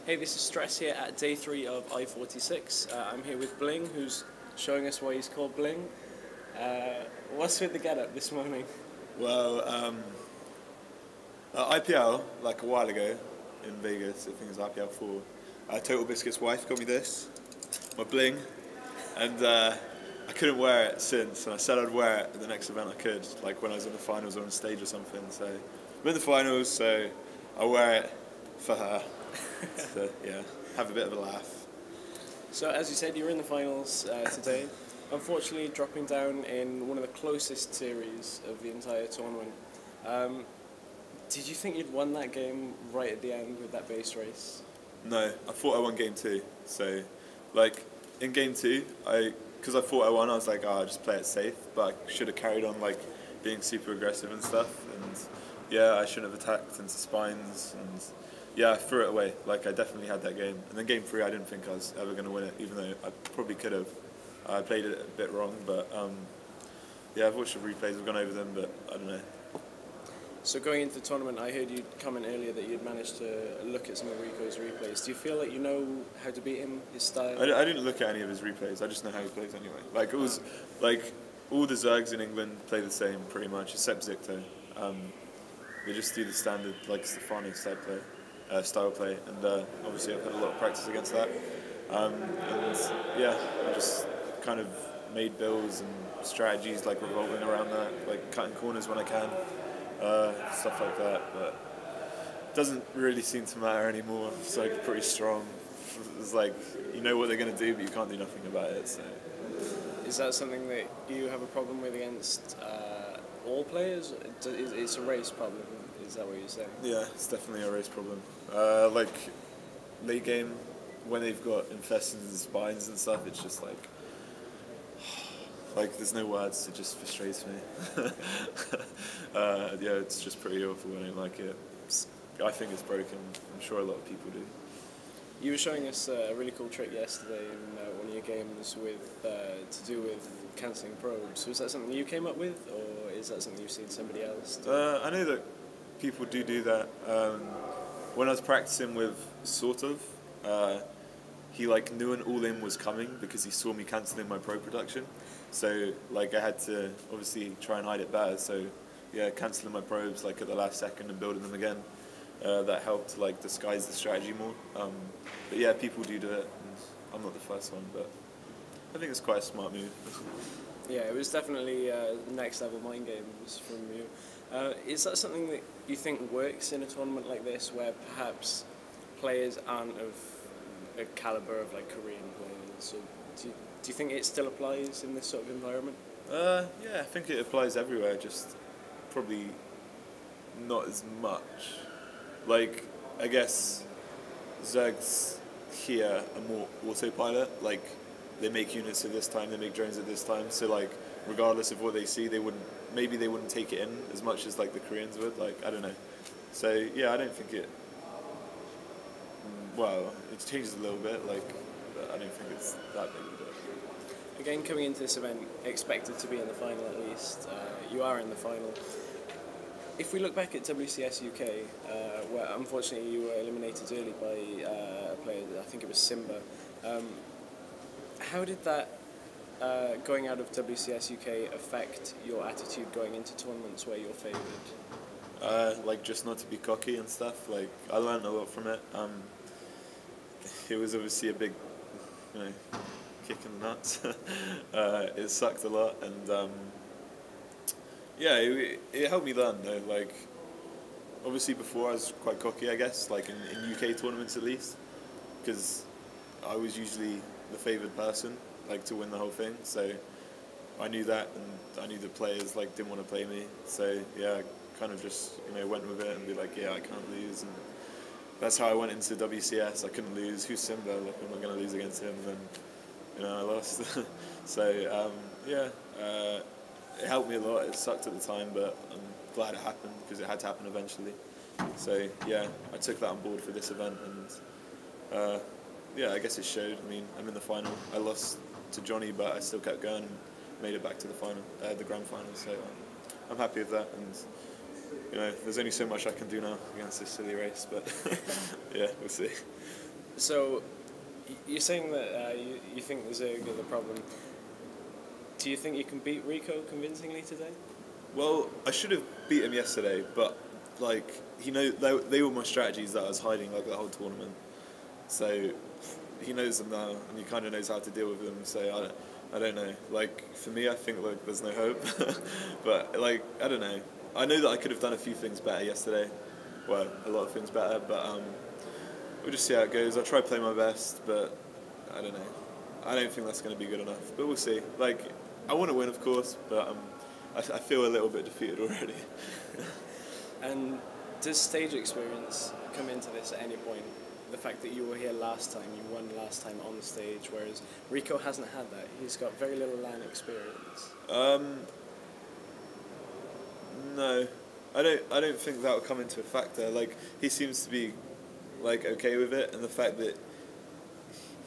Hey, this is Stress here at day 3 of i46. I'm here with BlinG, who's showing us why he's called BlinG. What's with the get-up this morning? Well, IPL, like a while ago in Vegas, I think it was IPL 4, Total Biscuit's wife got me this, my BlinG, and I couldn't wear it since, and I said I'd wear it at the next event I could, like when I was in the finals or on stage or something, so I'm in the finals, so I'll wear it for her, to, yeah, have a bit of a laugh. So, as you said, you're in the finals today. Unfortunately, dropping down in one of the closest series of the entire tournament. Did you think you'd won that game right at the end with that base race? No, I thought I won game 2, so, like, in game 2, because I thought I won, I was like, oh, I'll just play it safe, but I should have carried on, like, being super aggressive and stuff, and yeah, I shouldn't have attacked into spines, and yeah, I threw it away, like, I definitely had that game, and then game 3, I didn't think I was ever going to win it, even though I probably could have. I played it a bit wrong, but yeah, I've watched the replays, I've gone over them, but I don't know. So going into the tournament, I heard you comment earlier that you'd managed to look at some of Rico's replays. Do you feel like you know how to beat him, his style? I didn't look at any of his replays, I just know how he plays anyway. Like, it was, like, all the Zergs in England play the same, pretty much, except Zicto. They just do the standard, like, Stefani style play, and obviously I've had a lot of practice against that. And yeah, I just kind of made builds and strategies, like, revolving around that, like, cutting corners when I can. Stuff like that, but it doesn't really seem to matter anymore. It's like pretty strong. It's like you know what they're going to do, but you can't do nothing about it. So. Is that something that you have a problem with against all players? It's a race problem, is that what you're saying? Yeah, it's definitely a race problem. Like late game, when they've got infestants and spines and stuff, it's just like there's no words, it just frustrates me. Yeah, it's just pretty awful. I don't like it. I think it's broken. I'm sure a lot of people do. You were showing us a really cool trick yesterday in one of your games with to do with cancelling probes. Was that something you came up with, or is that something you've seen somebody else do? I know that people do that. When I was practicing with Sort of, he like knew an all-in was coming because he saw me cancelling my pro production. So like I had to obviously try and hide it better. So yeah, cancelling my probes like at the last second and building them again. That helped to like disguise the strategy more. But yeah, people do it, and I'm not the first one, but I think it's quite a smart move. Yeah, it was definitely next level mind games from you. Is that something that you think works in a tournament like this, where perhaps players aren't of a caliber of like Korean players? So do you think it still applies in this sort of environment? Yeah, I think it applies everywhere, just probably not as much. Like, I guess Zergs here are more autopilot, like they make units at this time, they make drones at this time, so like regardless of what they see, they wouldn't take it in as much as like the Koreans would, like I don't know. So yeah, I don't think it, well, it changes a little bit, like, but I don't think it's that big of a deal. Again, coming into this event, expected to be in the final at least. You are in the final. If we look back at WCS UK, where unfortunately you were eliminated early by a player, I think it was Simba, how did that going out of WCS UK affect your attitude going into tournaments where you're favoured? Like just not to be cocky and stuff, like I learned a lot from it. It was obviously a big, kick in the nuts. It sucked a lot, and yeah, it helped me learn though. Like, obviously before I was quite cocky, I guess, like in UK tournaments at least, because I was usually the favoured person, like to win the whole thing. So I knew that, and I knew the players like didn't want to play me. So yeah, I kind of just went with it and be like, yeah, I can't lose, and that's how I went into WCS. I couldn't lose. Who's Simba? Like, I'm not going to lose against him, and then I lost. So yeah. It helped me a lot. It sucked at the time, but I'm glad it happened because it had to happen eventually. So yeah, I took that on board for this event, and yeah, I guess it showed. I mean, I'm in the final. I lost to Johnny, but I still kept going and made it back to the final, the grand final. So I'm happy with that, and there's only so much I can do now against this silly race, but yeah, we'll see. So, you're saying that you think Zerg are the problem. Do you think you can beat Rico convincingly today? Well, I should have beat him yesterday, but like they were my strategies that I was hiding like the whole tournament. So he knows them now, and he kind of knows how to deal with them. So I don't know. Like for me, I think like there's no hope. But like I don't know. I know that I could have done a few things better yesterday. Well, a lot of things better, but we'll just see how it goes. I'll try to play my best, but I don't know. I don't think that's going to be good enough, but we'll see. Like I want to win, of course, but I feel a little bit defeated already. And does stage experience come into this at any point? The fact that you were here last time, you won last time on stage, whereas Rico hasn't had that. He's got very little LAN experience. No, I don't think that will come into a factor. Like he seems to be like okay with it, and the fact that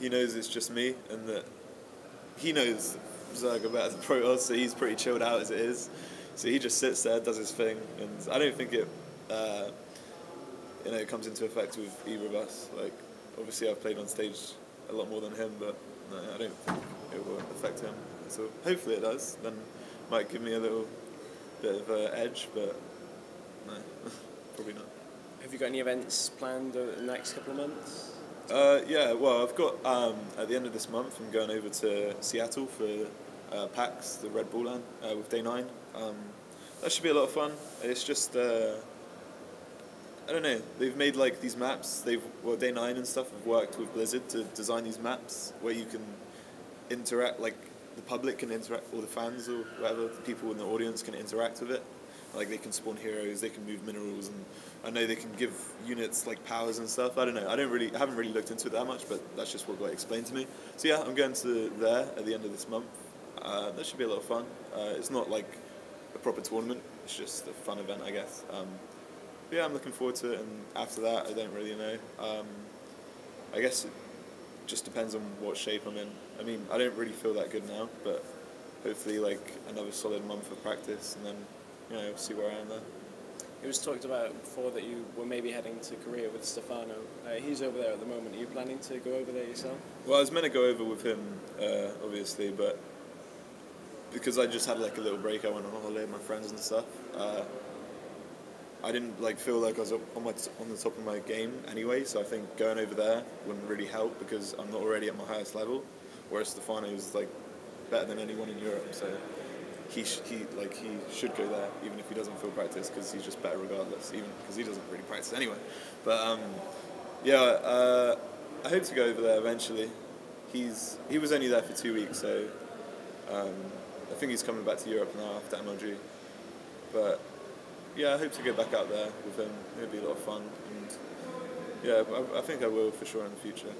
he knows it's just me, and that he knows Zerg are better than Protoss, so he's pretty chilled out as it is. So he just sits there, does his thing, and I don't think it it comes into effect with either of us. Like obviously I've played on stage a lot more than him, but no, I don't think it will affect him. So hopefully it does. Then might give me a little bit of an edge, but no, probably not. Have you got any events planned over the next couple of months? Yeah, well, I've got at the end of this month, I'm going over to Seattle for PAX, the Red Bull LAN, with Day 9. That should be a lot of fun. It's just I don't know. They've made like these maps. Day 9 and stuff have worked with Blizzard to design these maps where you can interact, like the public can interact, or the fans or whatever, the people in the audience can interact with it. Like they can spawn heroes, they can move minerals, and I know they can give units like powers and stuff. I don't know. I haven't really looked into it that much, but that's just what got explained to me. So yeah, I'm going to there at the end of this month. That should be a lot of fun. It's not like a proper tournament. It's just a fun event, I guess. But yeah, I'm looking forward to it. And after that, I don't really know. I guess it just depends on what shape I'm in. I mean, I don't really feel that good now, but hopefully like another solid month of practice, and then see where I am there. It was talked about before that you were maybe heading to Korea with Stefano. He's over there at the moment. Are you planning to go over there yourself? Well, I was meant to go over with him, obviously, but because I just had like a little break, I went on holiday with my friends and stuff. I didn't like feel like I was on the top of my game anyway, so I think going over there wouldn't really help because I'm not already at my highest level. Whereas Stefano is like better than anyone in Europe, so he should go there even if he doesn't feel practice because he's just better regardless, even because he doesn't really practice anyway. But I hope to go over there eventually. He was only there for 2 weeks, so I think he's coming back to Europe now after MLG. But yeah, I hope to get back out there with him. It'll be a lot of fun, and yeah, I think I will for sure in the future.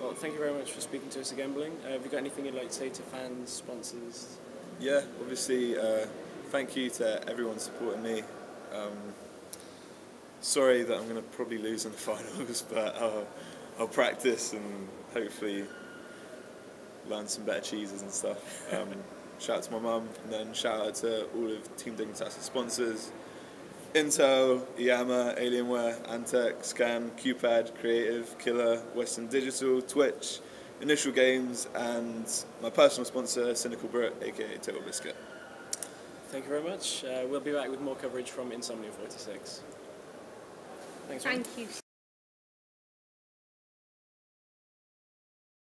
Well, thank you very much for speaking to us again, BlinG. Have you got anything you'd like to say to fans, sponsors? Yeah, obviously, thank you to everyone supporting me. Sorry that I'm going to probably lose in the finals, but I'll practice and hopefully learn some better cheeses and stuff. Shout out to my mum, and then shout out to all of Team Dignitas' sponsors: Intel, Yama, Alienware, Antec, Scan, QPad, Creative, Killer, Western Digital, Twitch, Initial Games, and my personal sponsor, Cynical Brit, aka Total Biscuit. Thank you very much. We'll be back with more coverage from Insomnia 46. Thanks, man. Thank you.